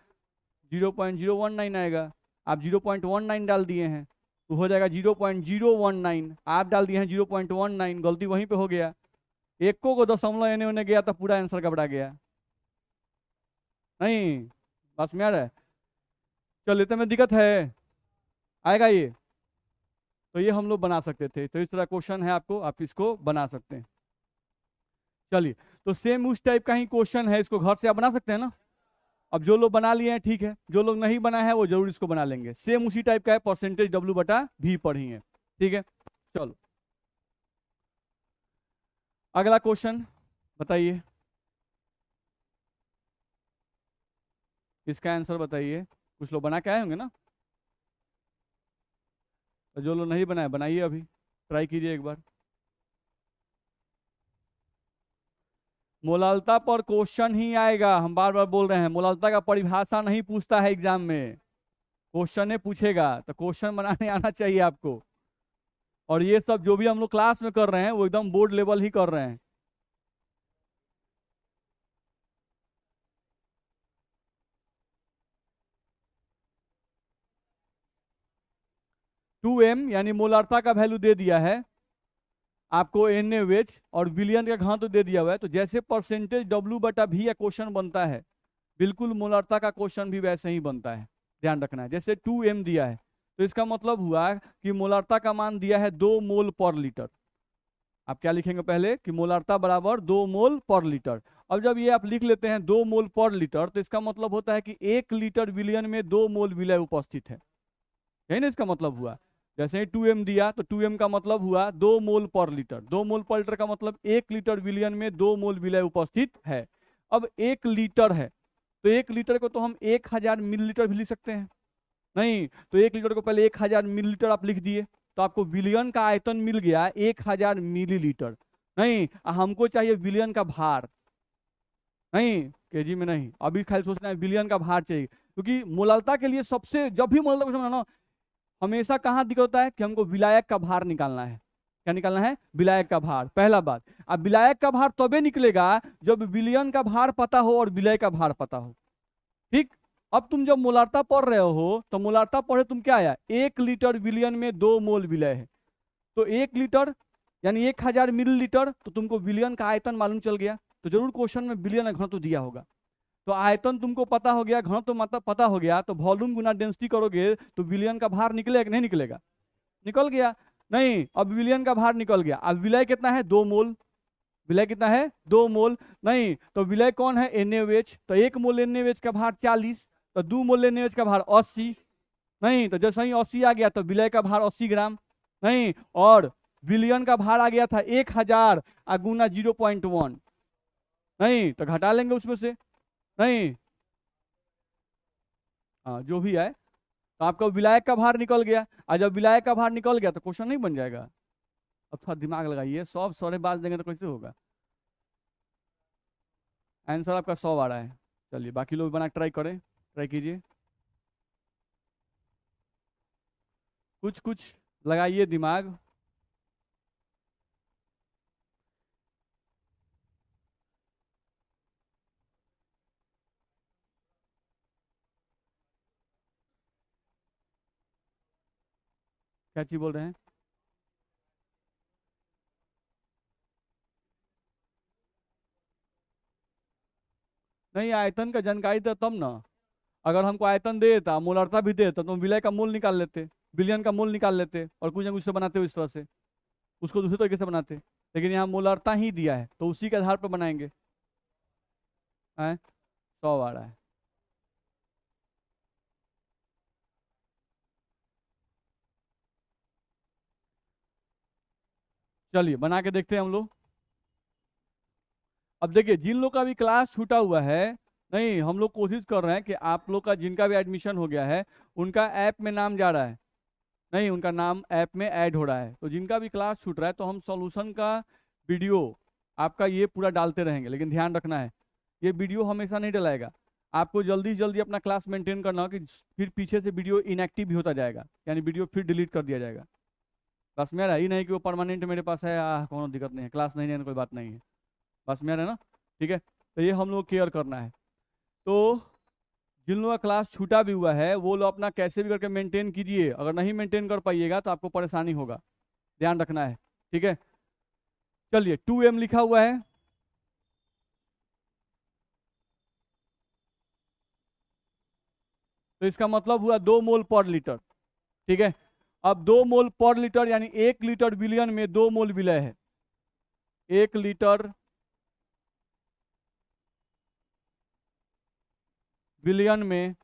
0.019 आएगा। आप 0.19 डाल दिए हैं तो हो जाएगा 0.019। आप डाल दिए हैं 0.19, गलती वहीं पे हो गया। एक को दशमलव एने ओने गया तो पूरा आंसर गड़बड़ा गया। नहीं बस में आ रहा है। चल इतने में दिक्कत है, आएगा ये। तो ये हम लोग बना सकते थे, तो इस तरह क्वेश्चन है आपको, आप इसको बना सकते हैं। चलिए, तो सेम उस टाइप का ही क्वेश्चन है, इसको घर से आप बना सकते हैं ना। अब जो लोग बना लिए हैं ठीक है, जो लोग नहीं बनाए हैं वो जरूर इसको बना लेंगे। सेम उसी टाइप का है, परसेंटेज W/V पढ़ी है। ठीक है, चलो अगला क्वेश्चन बताइए, इसका आंसर बताइए। कुछ लोग बना के आए होंगे ना, तो जो लोग नहीं बनाए बनाइए, अभी ट्राई कीजिए एक बार। मोलालता पर क्वेश्चन ही आएगा, हम बार बार बोल रहे हैं, मोलालता का परिभाषा नहीं पूछता है एग्जाम में, क्वेश्चन ही पूछेगा, तो क्वेश्चन बनाने आना चाहिए आपको। और ये सब जो भी हम लोग क्लास में कर रहे हैं वो एकदम बोर्ड लेवल ही कर रहे हैं। 2m यानी मोलारता का वैल्यू दे दिया है आपको, NaOH और विलियन का घनत्व तो दे दिया हुआ है। तो जैसे परसेंटेज W/V का क्वेश्चन बनता है, बिल्कुल मोलारता का क्वेश्चन भी वैसे ही बनता है। ध्यान रखना है, जैसे 2m दिया है तो इसका मतलब हुआ कि मोलारता का मान दिया है 2 मोल पर लीटर। आप क्या लिखेंगे पहले कि मोलारता बराबर 2 मोल पर लीटर। अब जब ये आप लिख लेते हैं 2 मोल पर लीटर, तो इसका मतलब होता है कि 1 लीटर विलियन में 2 मोल विलय उपस्थित है। यही ना इसका मतलब हुआ। जैसे ही 2m दिया तो 2m का मतलब हुआ 2 मोल पर लीटर। 2 मोल पर लीटर का मतलब 1 लीटर विलियन में 2 मोल विलय उपस्थित है। अब 1 लीटर है तो 1 लीटर को तो हम 1000 मिलीलीटर भी लिख सकते हैं। नहीं तो 1 लीटर को पहले 1000 मिलीलीटर आप लिख दिए, तो आपको विलियन का आयतन मिल गया 1000 मिलीलीटर। नहीं हमको चाहिए विलियन का भार, नहीं केजी में नहीं, अभी खाली सोचना है विलियन का भार चाहिए। क्योंकि मोलालता के लिए सबसे, जब भी मोलालता क्वेश्चन ना, हमेशा कहाँ दिक्कत होता है कि हमको विलायक का भार निकालना है। क्या निकालना है, विलायक का भार, पहला बात। अब विलायक का भार तबे निकलेगा जब विलियन का भार पता हो और विलय का भार पता हो। ठीक, अब तुम जब मोलारता पढ़ रहे हो तो मोलारता पढ़े तुम क्या आया, 1 लीटर विलियन में 2 मोल विलय है। तो 1 लीटर यानी 1000 मिलीलीटर, तो तुमको विलियन का आयतन मालूम चल गया। तो जरूर क्वेश्चन में विलियन घनत्व तो दिया होगा। तो आयतन तुमको पता हो गया, घनत्व तो मतलब पता हो गया, तो वॉल्यूम गुना डेंसिटी करोगे तो विलियन का भार निकलेगा कि नहीं निकलेगा, निकल गया। नहीं अब विलियन का भार निकल गया, अब विलय कितना है 2 मोल, विलय कितना है 2 मोल। नहीं तो विलय कौन है NaOH, तो 1 मोल NaOH का भार 40, तो 2 मोल NaOH का भार 80। नहीं तो जैसे ही 80 आ गया तो विलय का भार 80 ग्राम। नहीं और विलियन का भार आ गया था 1000 गुना 0.1। नहीं तो घटा लेंगे उसमें से। नहीं हाँ जो भी है, तो आपका विलायक का भार निकल गया, और जब विलायक का भार निकल गया तो क्वेश्चन नहीं बन जाएगा। अब थोड़ा दिमाग लगाइए, सब सारे बात देंगे तो कैसे होगा। आंसर आपका 100 आ रहा है। चलिए बाकी लोग बना ट्राई करें, ट्राई कीजिए, कुछ कुछ लगाइए दिमाग। क्या चीज बोल रहे हैं। नहीं आयतन का जानकारी था तब ना, अगर हमको आयतन दे देता, मोलारता भी दे देता, तो हम विलय का मूल निकाल लेते, बिलियन का मूल निकाल लेते और कुछ ना कुछ से बनाते हो इस तरह से, उसको दूसरे तरीके से बनाते। लेकिन यहाँ मोलारता ही दिया है तो उसी के आधार पर बनाएंगे। हैं 100 आ रहा है। चलिए बना के देखते हैं हम लोग। अब देखिए जिन लोग का भी क्लास छूटा हुआ है, नहीं, हम लोग कोशिश कर रहे हैं कि आप लोग का जिनका भी एडमिशन हो गया है उनका ऐप में नाम जा रहा है, नहीं उनका नाम ऐप में ऐड हो रहा है, तो जिनका भी क्लास छूट रहा है तो हम सॉल्यूशन का वीडियो आपका ये पूरा डालते रहेंगे, लेकिन ध्यान रखना है ये वीडियो हमेशा नहीं डलाएगा। आपको जल्दी जल्दी अपना क्लास मेंटेन करना हो कि फिर पीछे से वीडियो इनएक्टिव भी होता जाएगा, यानी वीडियो फिर डिलीट कर दिया जाएगा। बस मेरा ही नहीं कि वो परमानेंट मेरे पास है, कोनो दिक्कत नहीं है, क्लास नहीं है कोई बात नहीं है, बस मेरा है ना। ठीक है, तो ये हम लोग केयर करना है। तो जिन लोगों का क्लास छूटा भी हुआ है वो लोग अपना कैसे भी करके मेंटेन कीजिए, अगर नहीं मेंटेन कर पाइएगा तो आपको परेशानी होगा, ध्यान रखना है। ठीक है, चलिए 2m लिखा हुआ है, तो इसका मतलब हुआ 2 मोल पर लीटर। ठीक है, अब 2 मोल पर लीटर यानी 1 लीटर विलयन में 2 मोल विलय है। 1 लीटर विलयन में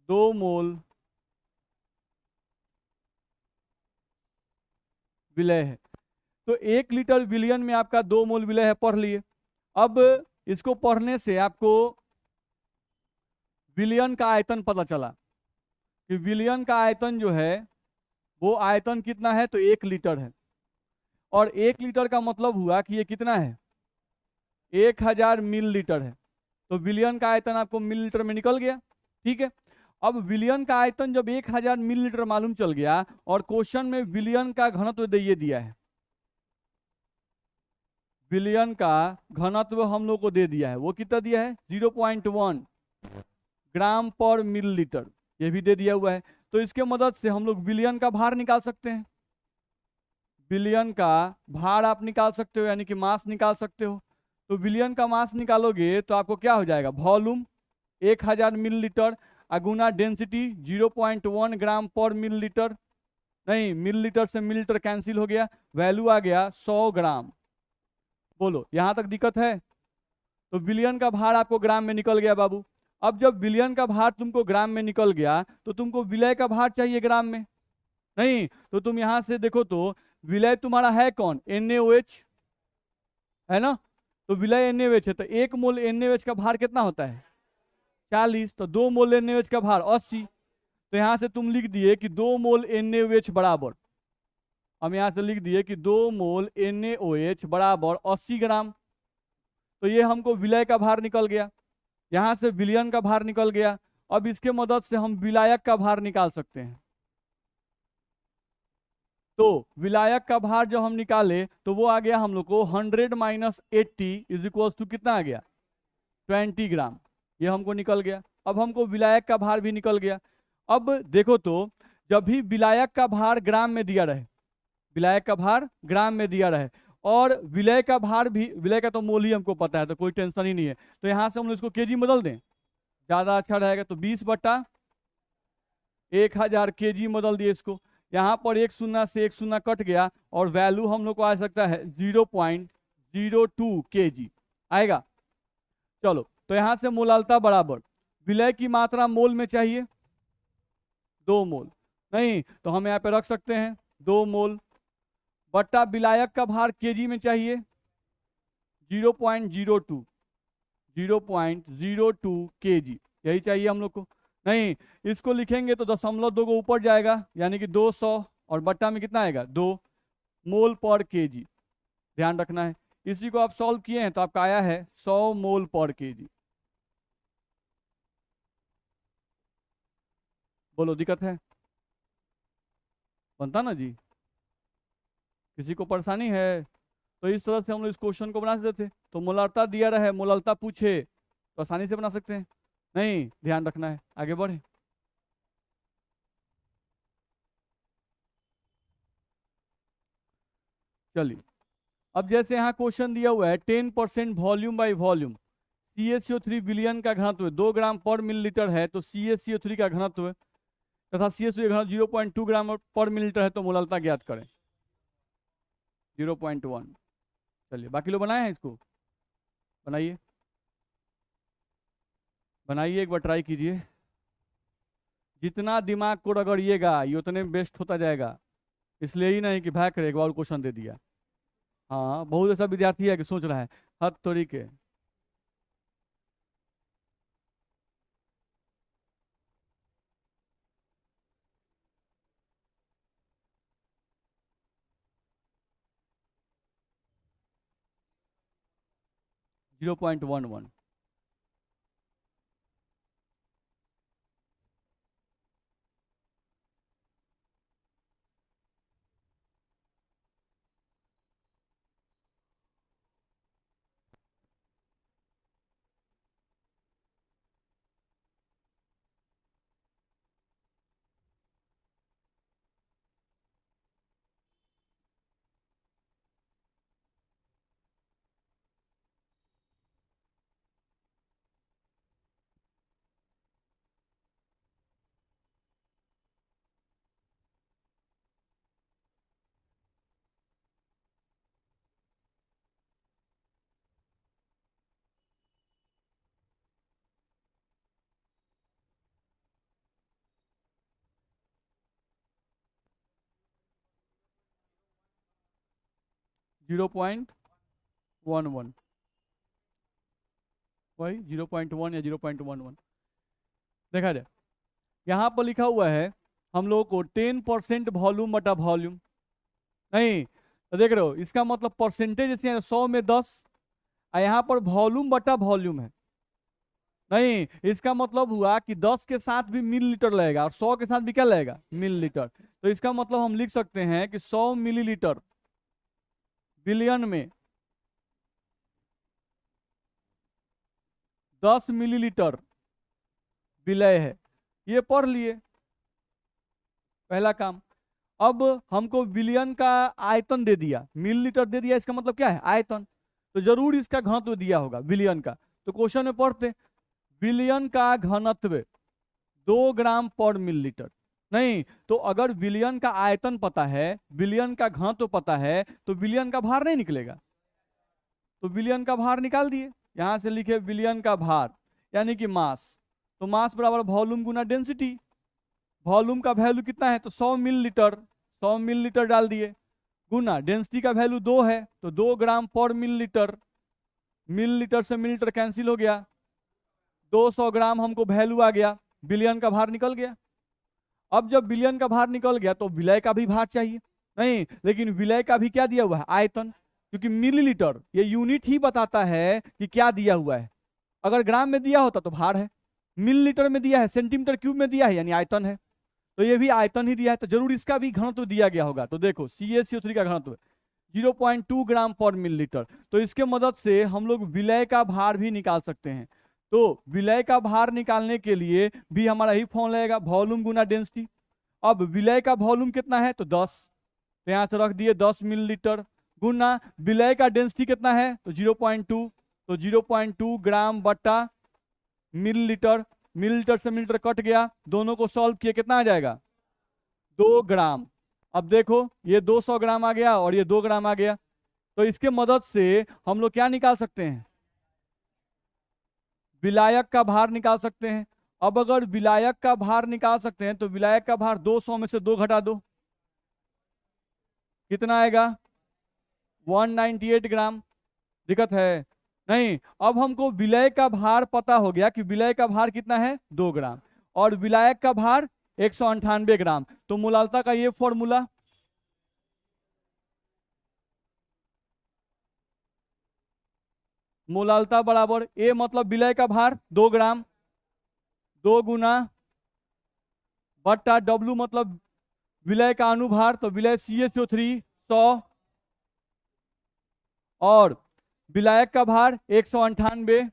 2 मोल विलय है, तो 1 लीटर विलयन में आपका 2 मोल विलय है, पढ़ लिए। अब इसको पढ़ने से आपको विलयन का आयतन पता चला कि विलयन का आयतन जो है वो आयतन कितना है, तो 1 लीटर है, और 1 लीटर का मतलब हुआ कि ये कितना है, 1000 मिलीलीटर है, तो विलयन का आयतन आपको मिलीलीटर में निकल गया। ठीक है, अब विलयन का आयतन जब 1000 मिलीलीटर मालूम चल गया और क्वेश्चन में विलयन का घनत्व ये दिया है, विलयन का घनत्व हम लोग को दे दिया है, वो कितना दिया है 0.1 ग्राम पर मिलीलीटर, ये भी दे दिया हुआ है। तो इसके मदद से हम लोग विलयन का भार निकाल सकते हैं, विलयन का भार आप निकाल सकते हो, यानी कि मास निकाल सकते हो। तो विलयन का मास निकालोगे तो आपको क्या हो जाएगा, वॉल्यूम 1000 मिलीलीटर अगुना डेंसिटी 0.1 ग्राम पर मिलीलीटर, नहीं मिलीलीटर से मिलीलीटर कैंसिल हो गया, वैल्यू आ गया 100 ग्राम। बोलो यहां तक दिक्कत है? तो विलयन का भार आपको ग्राम में निकल गया बाबू। अब जब विलयन का भार तुमको ग्राम में निकल गया तो तुमको विलय का भार चाहिए ग्राम में, नहीं तो तुम यहां से देखो तो विलय तुम्हारा है कौन, NaOH है ना, तो विलय NaOH है, तो 1 मोल NaOH का भार कितना होता है 40, तो 2 मोल NaOH का भार 80, तो यहां से तुम लिख दिए कि 2 मोल NaOH बराबर, हम यहां से लिख दिए कि 2 मोल NaOH बराबर 80 ग्राम, तो ये हमको विलय का भार निकल गया, यहां से विलयन का भार निकल गया। अब इसके मदद से हम विलायक का भार निकाल सकते हैं, तो विलायक का भार जब हम निकाले तो वो आ गया हम लोग को 100 माइनस 80 इज इक्वल टू कितना आ गया 20 ग्राम, ये हमको निकल गया। अब हमको विलायक का भार भी निकल गया। अब देखो तो जब भी विलायक का भार ग्राम में दिया रहे, विलायक का भार ग्राम में दिया रहे, और विलय का भार भी, विलय का तो मोल ही हमको पता है तो कोई टेंशन ही नहीं है, तो यहां से हम लोग इसको केजी बदल दें ज्यादा अच्छा रहेगा, तो 20/1000 केजी बदल दिए इसको, यहाँ पर एक शून्य से एक शून्य कट गया और वैल्यू हम लोग को आ सकता है 0.02 केजी आएगा। चलो तो यहां से मोलालता बराबर विलय की मात्रा मोल में चाहिए 2 मोल, नहीं तो हम यहाँ पे रख सकते हैं 2 मोल, बट्टा विलायक का भार केजी में चाहिए 0.02 केजी, यही चाहिए हम लोग को। नहीं इसको लिखेंगे तो 0.2 को ऊपर जाएगा, यानी कि 200, और बट्टा में कितना आएगा 2 मोल पर केजी, ध्यान रखना है। इसी को आप सॉल्व किए हैं तो आपका आया है 100 मोल पर केजी। बोलो दिक्कत है, बनता ना जी, किसी को परेशानी है? तो इस तरह से हम लोग इस क्वेश्चन को बना सकते थे, तो मोलालता दिया रहे, मोलालता पूछे तो आसानी से बना सकते हैं, नहीं ध्यान रखना है, आगे बढ़े। चलिए अब जैसे यहाँ क्वेश्चन दिया हुआ है 10% वॉल्यूम बाय वॉल्यूम, CaCO3 विलयन का घनत्व 2 ग्राम पर मिलीलीटर है, तो CaCO3 का घनत्व तथा CaCO3 का घनत्व 0.2 ग्राम पर मिलीलीटर है, तो मोलालता ज्ञात करें 0.1। चलिए बाकी लोग बनाए हैं, इसको बनाइए, बनाइए एक बार ट्राई कीजिए, जितना दिमाग को रगड़िएगा ये उतने बेस्ट होता जाएगा, इसलिए ही नहीं कि भाई करे एक बार क्वेश्चन दे दिया। हाँ बहुत ऐसा विद्यार्थी है कि सोच रहा है हद तोड़ी के, 0.11। 0.11, वही 0.1 या 0.11 देखा जाए। यहाँ पर लिखा हुआ है हम लोगों को 10% वॉल्यूम बटा वॉल्यूम, नहीं तो देख रहे हो इसका मतलब परसेंटेज जैसे 100 में 10, और यहाँ पर वॉल्यूम बटा वॉल्यूम है, नहीं इसका मतलब हुआ कि 10 के साथ भी मिलीलीटर लगेगा और 100 के साथ भी क्या लगेगा, मिलीलीटर। तो इसका मतलब हम लिख सकते हैं कि 100 मिलीलीटर बिलियन में 10 मिलीलीटर विलय है। ये पढ़ लिए पहला काम। अब हमको बिलियन का आयतन दे दिया, मिलीलीटर दे दिया, इसका मतलब क्या है, आयतन। तो जरूर इसका घनत्व दिया होगा बिलियन का। तो क्वेश्चन में पढ़ते बिलियन का घनत्व 2 ग्राम पर मिलीलीटर। नहीं तो अगर बिलियन का आयतन पता है, बिलियन का घनत्व पता है, तो बिलियन का भार नहीं निकलेगा। तो बिलियन का भार निकाल दिए, यहां से लिखे बिलियन का भार यानी कि मास। तो मास बराबर वॉल्यूम गुना डेंसिटी। वॉल्यूम का वैल्यू कितना है, तो 100 मिलीलीटर, 100 मिलीलीटर डाल दिए, गुना डेंसिटी का वैल्यू 2 है तो 2 ग्राम पर मिलीलीटर। मिलीलीटर से मिलीलीटर कैंसिल हो गया, 200 ग्राम हमको वैल्यू आ गया, बिलियन का भार निकल गया। अब जब बिलियन का भार निकल गया तो विलय का भी भार चाहिए, नहीं लेकिन विलय का भी क्या दिया हुआ है, आयतन। क्योंकि मिलीलीटर ये यूनिट ही बताता है कि क्या दिया हुआ है। अगर ग्राम में दिया होता तो भार है, मिलीलीटर में दिया है, सेंटीमीटर क्यूब में दिया है यानी आयतन है। तो ये भी आयतन ही दिया है, तो जरूर इसका भी घनत्व दिया गया होगा। तो देखो CaCO3 का घनत्व 0.2 ग्राम पर मिलीलीटर। तो इसके मदद से हम लोग विलय का भार भी निकाल सकते हैं। तो विलय का भार निकालने के लिए भी हमारा ही फॉर्मूला लगेगा, वॉल्यूम गुना डेंसिटी। अब विलय का वॉल्यूम कितना है, तो 10, तो यहां से रख दिए 10 मिलीलीटर, गुना विलय का डेंसिटी कितना है, तो 0.2, तो 0.2 ग्राम बटा मिलीलीटर। मिलीलीटर से मिलीलीटर कट गया, दोनों को सॉल्व किए कितना आ जाएगा, 2 ग्राम। अब देखो ये 200 ग्राम आ गया और ये 2 ग्राम आ गया। तो इसके मदद से हम लोग क्या निकाल सकते हैं, विलायक का भार निकाल सकते हैं। अब अगर विलायक का भार निकाल सकते हैं तो विलायक का भार 200 में से 2 घटा दो, कितना आएगा, 198 ग्राम। दिक्कत है नहीं। अब हमको विलय का भार पता हो गया कि विलय का भार कितना है, 2 ग्राम, और विलायक का भार 198 ग्राम। तो मोलालता का ये फॉर्मूला, मोलालता बराबर ए मतलब विलय का भार 2 ग्राम, 2 गुना बट्टा डब्लू मतलब विलय का अनुभार, तो विलय CaCO3 100 और विलायक का भार 198।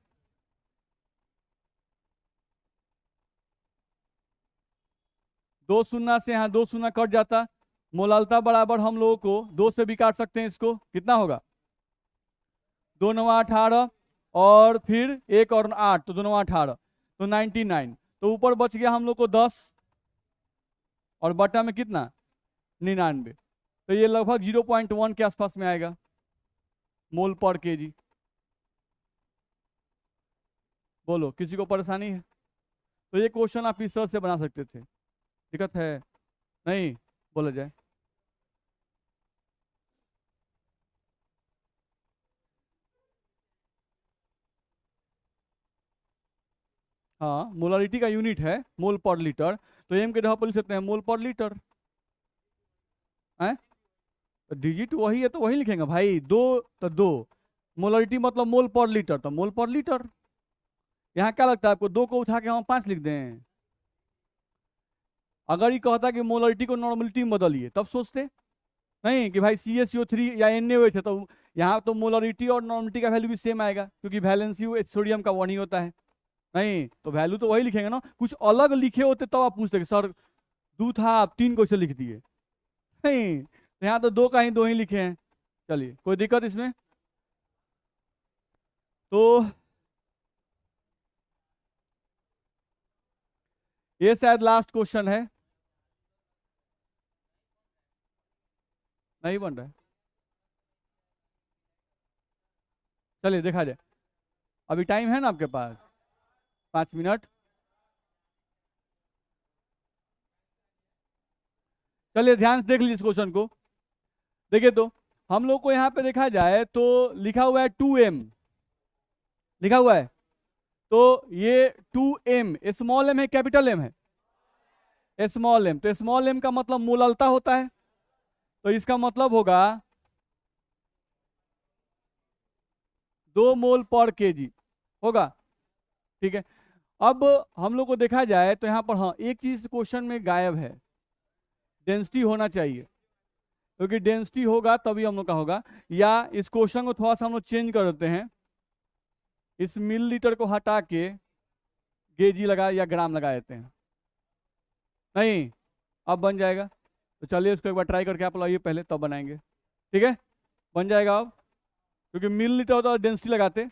दो शून्य से यहाँ 2 शून्य कट जाता। मोलालता बराबर हम लोगों को 2 से भी काट सकते हैं, इसको कितना होगा, 2 9 18 और फिर 1 और 8, तो 2 9 18, तो 99। तो ऊपर बच गया हम लोग को 10 और बटा में कितना, 99। तो ये लगभग 0.1 के आसपास में आएगा मोल पर केजी। बोलो किसी को परेशानी है, तो ये क्वेश्चन आप इस तरह से बना सकते थे। दिक्कत है नहीं, बोला जाए। हाँ मोलारिटी का यूनिट है मोल पर लीटर, तो एम के जगह पर लिख सकते हैं मोल पर लीटर है। डिजिट वही है तो वही लिखेंगे भाई, 2 तो 2, मोलरिटी मतलब मोल पर लीटर, तो मोल पर लीटर। यहाँ क्या लगता है आपको, 2 को उठा के हम 5 लिख दें? अगर ये कहता कि मोलरिटी को नॉर्मलिटी में बदलिए तब सोचते, नहीं कि भाई CaCO3 या NaOH है, तो यहाँ तो मोलरिटी और नॉर्मलिटी का वैल्यू भी सेम आएगा, क्योंकि वैलेंसी सोडियम का वन ही होता है। नहीं तो वैल्यू तो वही लिखेंगे ना, कुछ अलग लिखे होते तब आप पूछते कि सर 2 था आप 3 कैसे लिख दिए। नहीं, तो यहाँ तो 2 का ही 2 ही लिखे हैं। चलिए, कोई दिक्कत इसमें? तो ये शायद लास्ट क्वेश्चन है। नहीं बन रहा है, चलिए देखा जाए। अभी टाइम है ना आपके पास? 5 मिनट। चलिए ध्यान से देख लीजिए इस क्वेश्चन को। देखिए तो हम लोग को यहाँ पे देखा जाए तो लिखा हुआ है 2m, लिखा हुआ है। तो ये 2m स्मॉल m है कैपिटल M है? स्मॉल m, तो स्मॉल m का मतलब मोललता होता है, तो इसका मतलब होगा 2 मोल पर केजी होगा। ठीक है। अब हम लोग को देखा जाए तो यहाँ पर हाँ एक चीज क्वेश्चन में गायब है, डेंसिटी होना चाहिए, क्योंकि डेंसिटी होगा तभी हम लोग का होगा। या इस क्वेश्चन को थोड़ा सा हम लोग चेंज कर देते हैं, इस मिलीलीटर को हटा के केजी लगा या ग्राम लगा देते हैं। नहीं, अब बन जाएगा। तो चलिए इसको एक बार ट्राई करके आप लाइए पहले, तब बनाएंगे। ठीक है, बन जाएगा अब, क्योंकि मिलीलीटर होता है डेंसिटी लगाते।